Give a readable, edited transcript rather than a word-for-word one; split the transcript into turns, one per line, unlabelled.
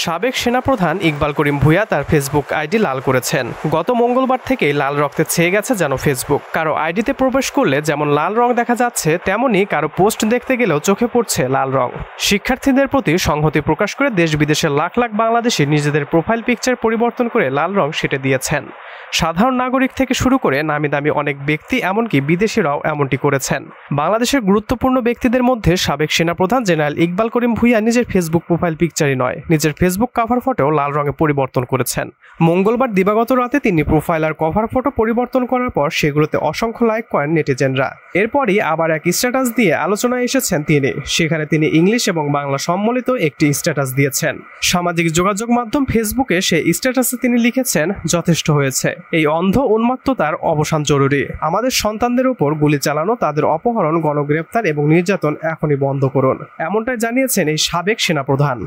সাবেক সেনাপ্রধান ইকবাল করিম ভূঁইয়া তার ফেসবুক আইডি লাল করেছেন। গত মঙ্গলবার থেকেই লাল রক্তে ছেয়ে গেছে যেন ফেসবুক। কারো আইডিতে প্রবেশ করলে যেমন লাল রং দেখা যাচ্ছে, তেমনি কারো পোস্ট দেখতে গেলেও চোখে পড়ছে লাল রং। শিক্ষার্থীদের প্রতি সংহতি প্রকাশ করে দেশ বিদেশের লাখ লাখ বাংলাদেশি নিজেদের প্রোফাইল পিকচার পরিবর্তন করে লাল রং সেঁটে দিয়েছেন। সাধারণ নাগরিক থেকে শুরু করে নামি দামি অনেক ব্যক্তি, এমনকি বিদেশিরাও এমনটি করেছেন। বাংলাদেশের গুরুত্বপূর্ণ ব্যক্তিদের মধ্যে সাবেক সেনাপ্রধান জেনারেল ইকবাল করিম ভূঁইয়া নিজের ফেসবুক প্রোফাইল পিকচারই নয়, নিজের ফেসবুক কভার ফটো লাল রঙে পরিবর্তন করেছেন। মঙ্গলবার দিবাগত রাতে তিনি প্রোফাইল আর কভার ফটো পরিবর্তন করার পর সেগুলোতে অসংখ্য লাইক করেন নেটিজেনরা। এরপরই আবার এক স্ট্যাটাস দিয়ে আলোচনায় এসেছেন তিনি। সেখানে তিনি ইংলিশ এবং বাংলা সম্মিলিত একটি স্ট্যাটাস দিয়েছেন। সামাজিক যোগাযোগ মাধ্যম ফেসবুকে সেই স্ট্যাটাসে তিনি লিখেছেন, যথেষ্ট হয়েছে, এই অন্ধ উন্মাত্ততার অবসান জরুরি। আমাদের সন্তানদের উপর গুলি চালানো, তাদের অপহরণ, গণগ্রেপ্তার এবং নির্যাতন এখনই বন্ধ করুন, এমনটাই জানিয়েছেন এই সাবেক সেনাপ্রধান।